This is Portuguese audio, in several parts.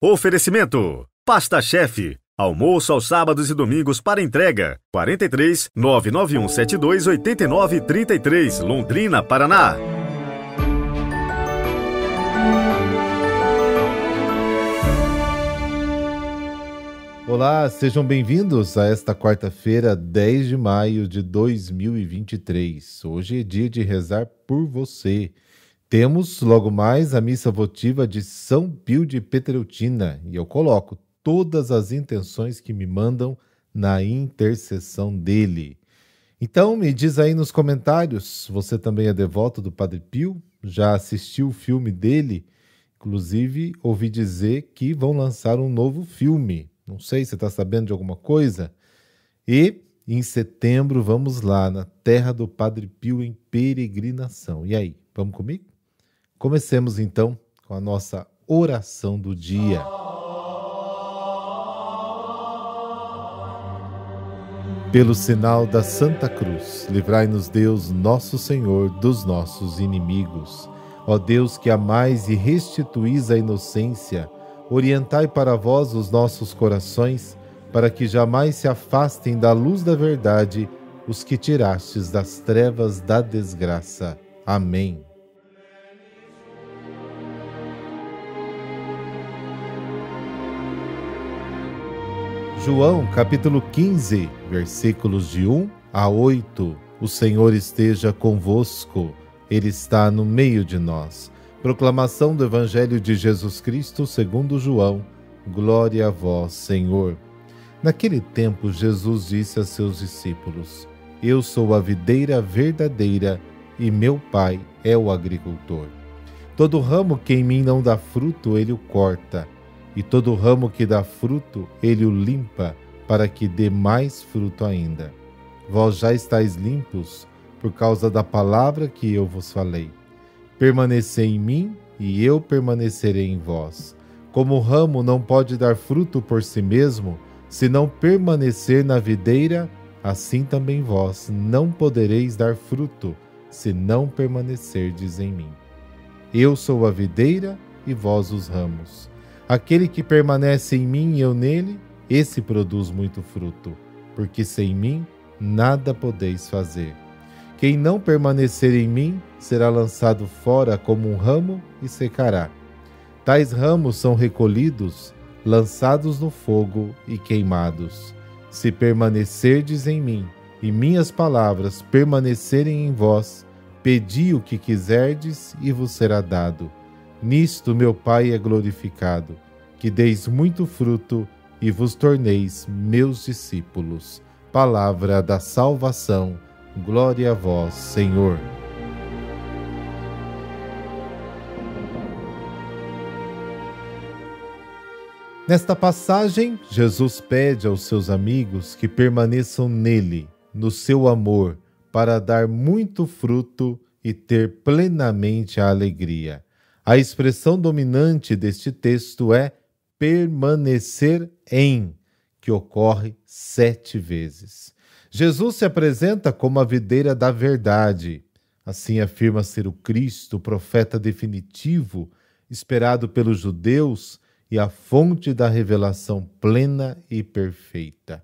Oferecimento: Pasta Chef. Almoço aos sábados e domingos para entrega. 43 99172 8933, Londrina, Paraná. Olá, sejam bem-vindos a esta quarta-feira, 10 de maio de 2023. Hoje é dia de rezar por você. Temos logo mais a missa votiva de São Pio de Pietrelcina e eu coloco todas as intenções que me mandam na intercessão dele. Então me diz aí nos comentários, você também é devoto do Padre Pio? Já assistiu o filme dele? Inclusive ouvi dizer que vão lançar um novo filme. Não sei se você está sabendo de alguma coisa. E em setembro vamos lá na terra do Padre Pio em peregrinação. E aí, vamos comigo? Comecemos então com a nossa oração do dia. Pelo sinal da Santa Cruz, livrai-nos Deus, nosso Senhor, dos nossos inimigos. Ó Deus, que amais e restituís a inocência, orientai para vós os nossos corações, para que jamais se afastem da luz da verdade os que tirastes das trevas da desgraça. Amém. João, capítulo 15, versículos de 1 a 8. O Senhor esteja convosco, Ele está no meio de nós. Proclamação do Evangelho de Jesus Cristo segundo João. Glória a vós, Senhor. Naquele tempo, Jesus disse a seus discípulos: Eu sou a videira verdadeira e meu Pai é o agricultor. Todo ramo que em mim não dá fruto, Ele o corta, e todo ramo que dá fruto, Ele o limpa, para que dê mais fruto ainda. Vós já estáis limpos por causa da palavra que eu vos falei. Permanecei em mim e eu permanecerei em vós. Como o ramo não pode dar fruto por si mesmo, se não permanecer na videira, assim também vós não podereis dar fruto, se não permanecerdes em mim. Eu sou a videira e vós os ramos. Aquele que permanece em mim e eu nele, esse produz muito fruto, porque sem mim nada podeis fazer. Quem não permanecer em mim será lançado fora como um ramo e secará. Tais ramos são recolhidos, lançados no fogo e queimados. Se permanecerdes em mim e minhas palavras permanecerem em vós, pedi o que quiserdes e vos será dado. Nisto meu Pai é glorificado, que deis muito fruto e vos torneis meus discípulos. Palavra da salvação. Glória a vós, Senhor. Nesta passagem, Jesus pede aos seus amigos que permaneçam nele, no seu amor, para dar muito fruto e ter plenamente a alegria. A expressão dominante deste texto é permanecer em, que ocorre 7 vezes. Jesus se apresenta como a videira da verdade. Assim afirma ser o Cristo, o profeta definitivo, esperado pelos judeus e a fonte da revelação plena e perfeita.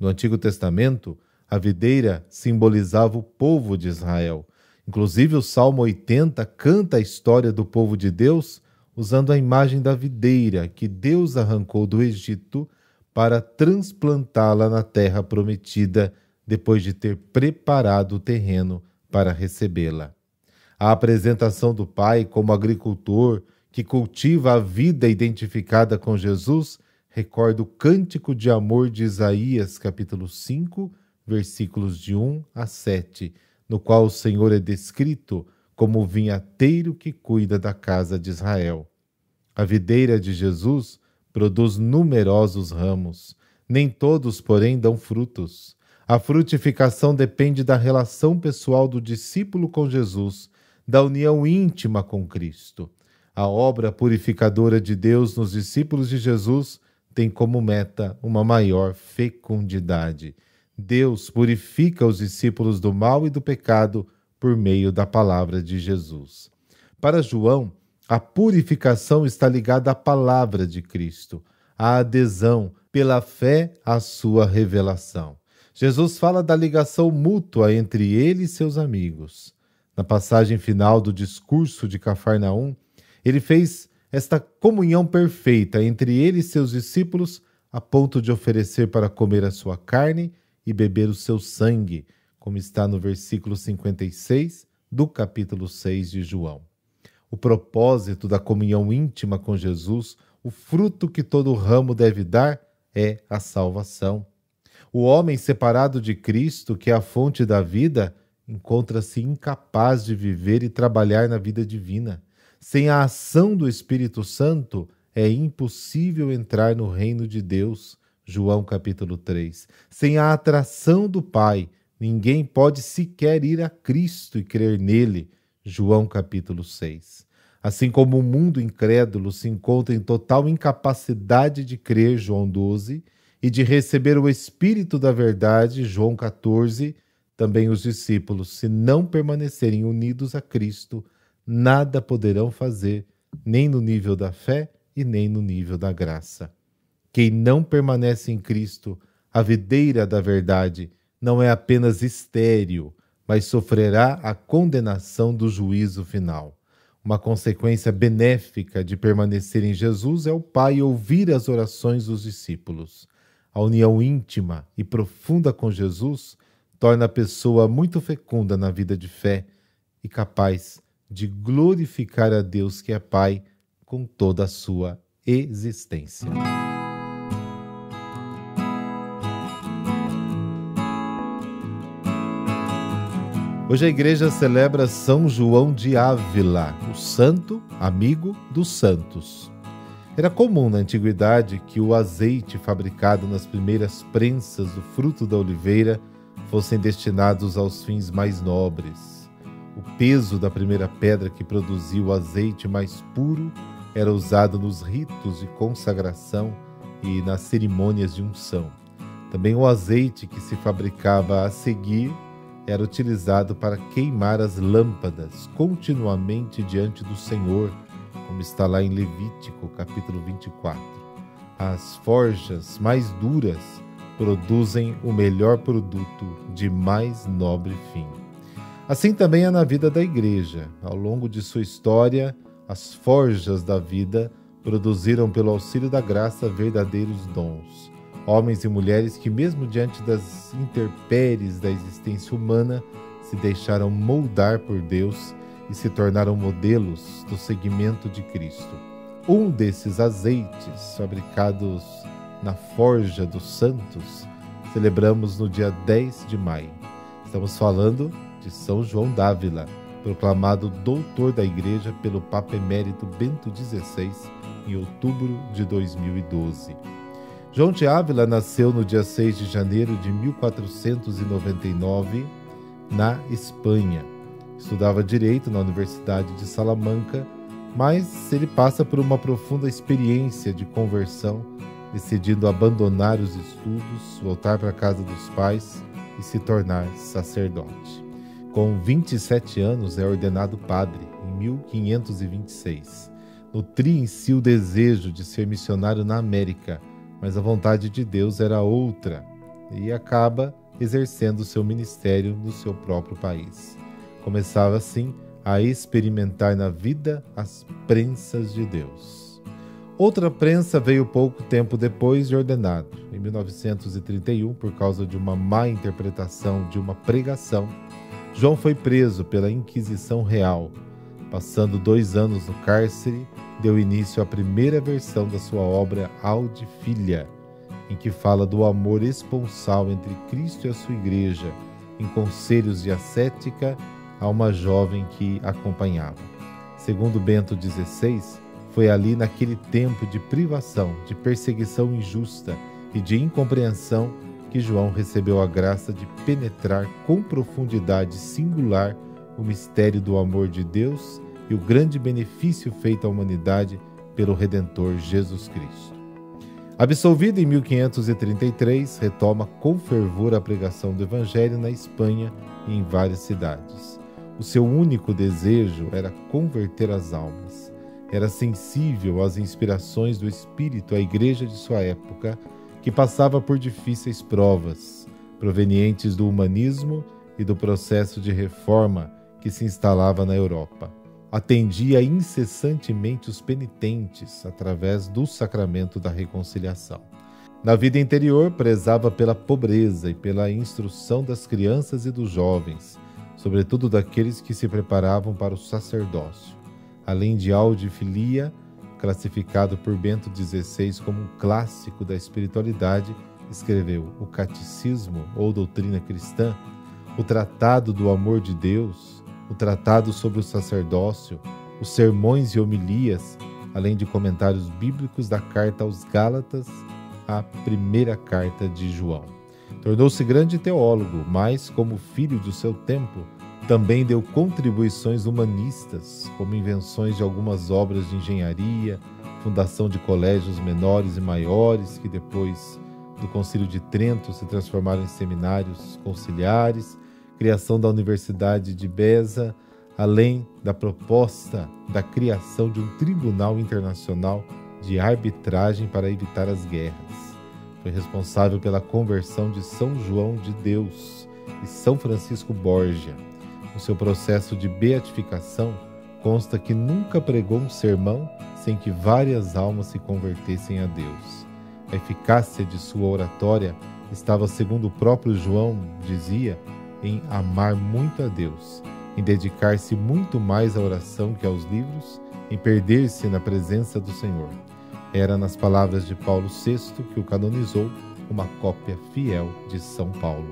No Antigo Testamento, a videira simbolizava o povo de Israel. Inclusive, o Salmo 80 canta a história do povo de Deus usando a imagem da videira que Deus arrancou do Egito para transplantá-la na terra prometida, depois de ter preparado o terreno para recebê-la. A apresentação do Pai como agricultor que cultiva a vida identificada com Jesus recorda o cântico de amor de Isaías, capítulo 5, versículos de 1 a 7, no qual o Senhor é descrito como o vinhateiro que cuida da casa de Israel. A videira de Jesus produz numerosos ramos, nem todos, porém, dão frutos. A frutificação depende da relação pessoal do discípulo com Jesus, da união íntima com Cristo. A obra purificadora de Deus nos discípulos de Jesus tem como meta uma maior fecundidade. Deus purifica os discípulos do mal e do pecado por meio da palavra de Jesus. Para João, A purificação está ligada à palavra de Cristo, à adesão pela fé à sua revelação. Jesus fala da ligação mútua entre ele e seus amigos. Na passagem final do discurso de Cafarnaum, ele fez esta comunhão perfeita entre ele e seus discípulos a ponto de oferecer para comer a sua carne e beber o seu sangue, como está no versículo 56 do capítulo 6 de João. O propósito da comunhão íntima com Jesus, o fruto que todo ramo deve dar, é a salvação. O homem separado de Cristo, que é a fonte da vida, encontra-se incapaz de viver e trabalhar na vida divina. Sem a ação do Espírito Santo, é impossível entrar no reino de Deus. João capítulo 3. Sem a atração do Pai, ninguém pode sequer ir a Cristo e crer nele. João capítulo 6. Assim como o mundo incrédulo se encontra em total incapacidade de crer, João 12, e de receber o Espírito da verdade, João 14, também os discípulos, se não permanecerem unidos a Cristo, nada poderão fazer, nem no nível da fé e nem no nível da graça. Quem não permanece em Cristo, a videira da verdade, não é apenas estéril, mas sofrerá a condenação do juízo final. Uma consequência benéfica de permanecer em Jesus é o Pai ouvir as orações dos discípulos. A união íntima e profunda com Jesus torna a pessoa muito fecunda na vida de fé e capaz de glorificar a Deus que é Pai com toda a sua existência. Hoje a igreja celebra São João de Ávila, o santo amigo dos santos. Era comum na antiguidade que o azeite fabricado nas primeiras prensas do fruto da oliveira fossem destinados aos fins mais nobres. O peso da primeira pedra que produzia o azeite mais puro era usado nos ritos de consagração e nas cerimônias de unção. Também o azeite que se fabricava a seguir era utilizado para queimar as lâmpadas continuamente diante do Senhor, como está lá em Levítico, capítulo 24. As forjas mais duras produzem o melhor produto de mais nobre fim. Assim também é na vida da igreja. Ao longo de sua história, as forjas da vida produziram pelo auxílio da graça verdadeiros dons. Homens e mulheres que, mesmo diante das intempéries da existência humana, se deixaram moldar por Deus e se tornaram modelos do seguimento de Cristo. Um desses azeites, fabricados na Forja dos Santos, celebramos no dia 10 de maio. Estamos falando de São João d'Ávila, proclamado doutor da Igreja pelo Papa Emérito Bento XVI em outubro de 2012. João de Ávila nasceu no dia 6 de janeiro de 1499, na Espanha. Estudava Direito na Universidade de Salamanca, mas ele passa por uma profunda experiência de conversão, decidindo abandonar os estudos, voltar para a casa dos pais e se tornar sacerdote. Com 27 anos é ordenado padre, em 1526. Nutria em si o desejo de ser missionário na América, mas a vontade de Deus era outra, e acaba exercendo seu ministério no seu próprio país. Começava assim a experimentar na vida as prensas de Deus. Outra prensa veio pouco tempo depois de ordenado. Em 1931, por causa de uma má interpretação de uma pregação, João foi preso pela Inquisição Real. Passando 2 anos no cárcere, deu início à primeira versão da sua obra Audi Filia, em que fala do amor esponsal entre Cristo e a sua igreja, em conselhos de ascética a uma jovem que acompanhava. Segundo Bento XVI, foi ali naquele tempo de privação, de perseguição injusta e de incompreensão que João recebeu a graça de penetrar com profundidade singular o mistério do amor de Deus e o grande benefício feito à humanidade pelo Redentor Jesus Cristo. Absolvido em 1533, retoma com fervor a pregação do Evangelho na Espanha e em várias cidades. O seu único desejo era converter as almas. Era sensível às inspirações do Espírito à igreja de sua época, que passava por difíceis provas, provenientes do humanismo e do processo de reforma que se instalava na Europa. Atendia incessantemente os penitentes através do sacramento da reconciliação. Na vida interior, prezava pela pobreza e pela instrução das crianças e dos jovens, sobretudo daqueles que se preparavam para o sacerdócio. Além de Audifilia, classificado por Bento XVI como um clássico da espiritualidade, escreveu o Catecismo ou Doutrina Cristã, o Tratado do Amor de Deus, o Tratado sobre o Sacerdócio, os Sermões e Homilias, além de comentários bíblicos da Carta aos Gálatas, a primeira carta de João. Tornou-se grande teólogo, mas, como filho do seu tempo, também deu contribuições humanistas, como invenções de algumas obras de engenharia, fundação de colégios menores e maiores, que depois do Concílio de Trento se transformaram em seminários conciliares, criação da Universidade de Beza, além da proposta da criação de um tribunal internacional de arbitragem para evitar as guerras. Foi responsável pela conversão de São João de Deus e São Francisco Borgia. No seu processo de beatificação, consta que nunca pregou um sermão sem que várias almas se convertessem a Deus. A eficácia de sua oratória estava, segundo o próprio João dizia, em amar muito a Deus, em dedicar-se muito mais à oração que aos livros, em perder-se na presença do Senhor. Era, nas palavras de Paulo VI, que o canonizou, uma cópia fiel de São Paulo.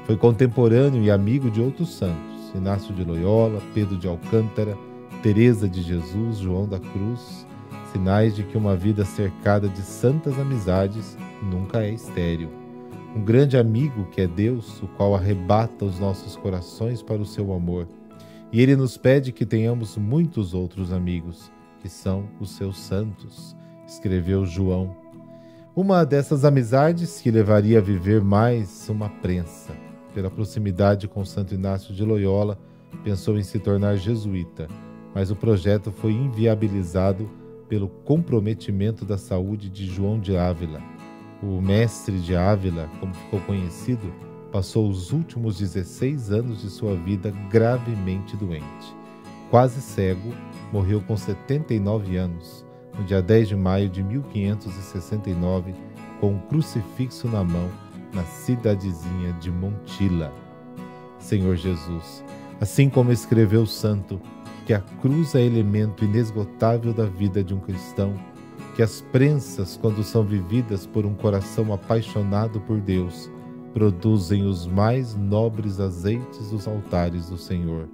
Foi contemporâneo e amigo de outros santos, Inácio de Loyola, Pedro de Alcântara, Teresa de Jesus, João da Cruz, sinais de que uma vida cercada de santas amizades nunca é estéril. Um grande amigo que é Deus, o qual arrebata os nossos corações para o seu amor. E ele nos pede que tenhamos muitos outros amigos, que são os seus santos, escreveu João. Uma dessas amizades que levaria a viver mais uma prensa. Pela proximidade com Santo Inácio de Loyola, pensou em se tornar jesuíta, mas o projeto foi inviabilizado pelo comprometimento da saúde de João de Ávila. O mestre de Ávila, como ficou conhecido, passou os últimos 16 anos de sua vida gravemente doente. Quase cego, morreu com 79 anos, no dia 10 de maio de 1569, com um crucifixo na mão, na cidadezinha de Montila. Senhor Jesus, assim como escreveu o santo, que a cruz é elemento inesgotável da vida de um cristão, que as prensas, quando são vividas por um coração apaixonado por Deus, produzem os mais nobres azeites dos altares do Senhor.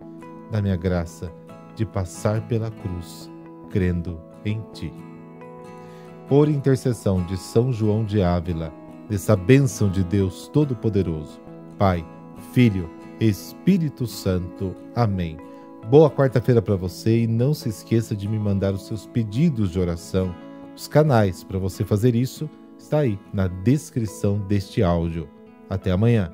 Dá-me a graça de passar pela cruz, crendo em Ti. Por intercessão de São João de Ávila, dessa bênção de Deus Todo-Poderoso, Pai, Filho, Espírito Santo. Amém. Boa quarta-feira para você e não se esqueça de me mandar os seus pedidos de oração. Os canais para você fazer isso está aí na descrição deste áudio. Até amanhã.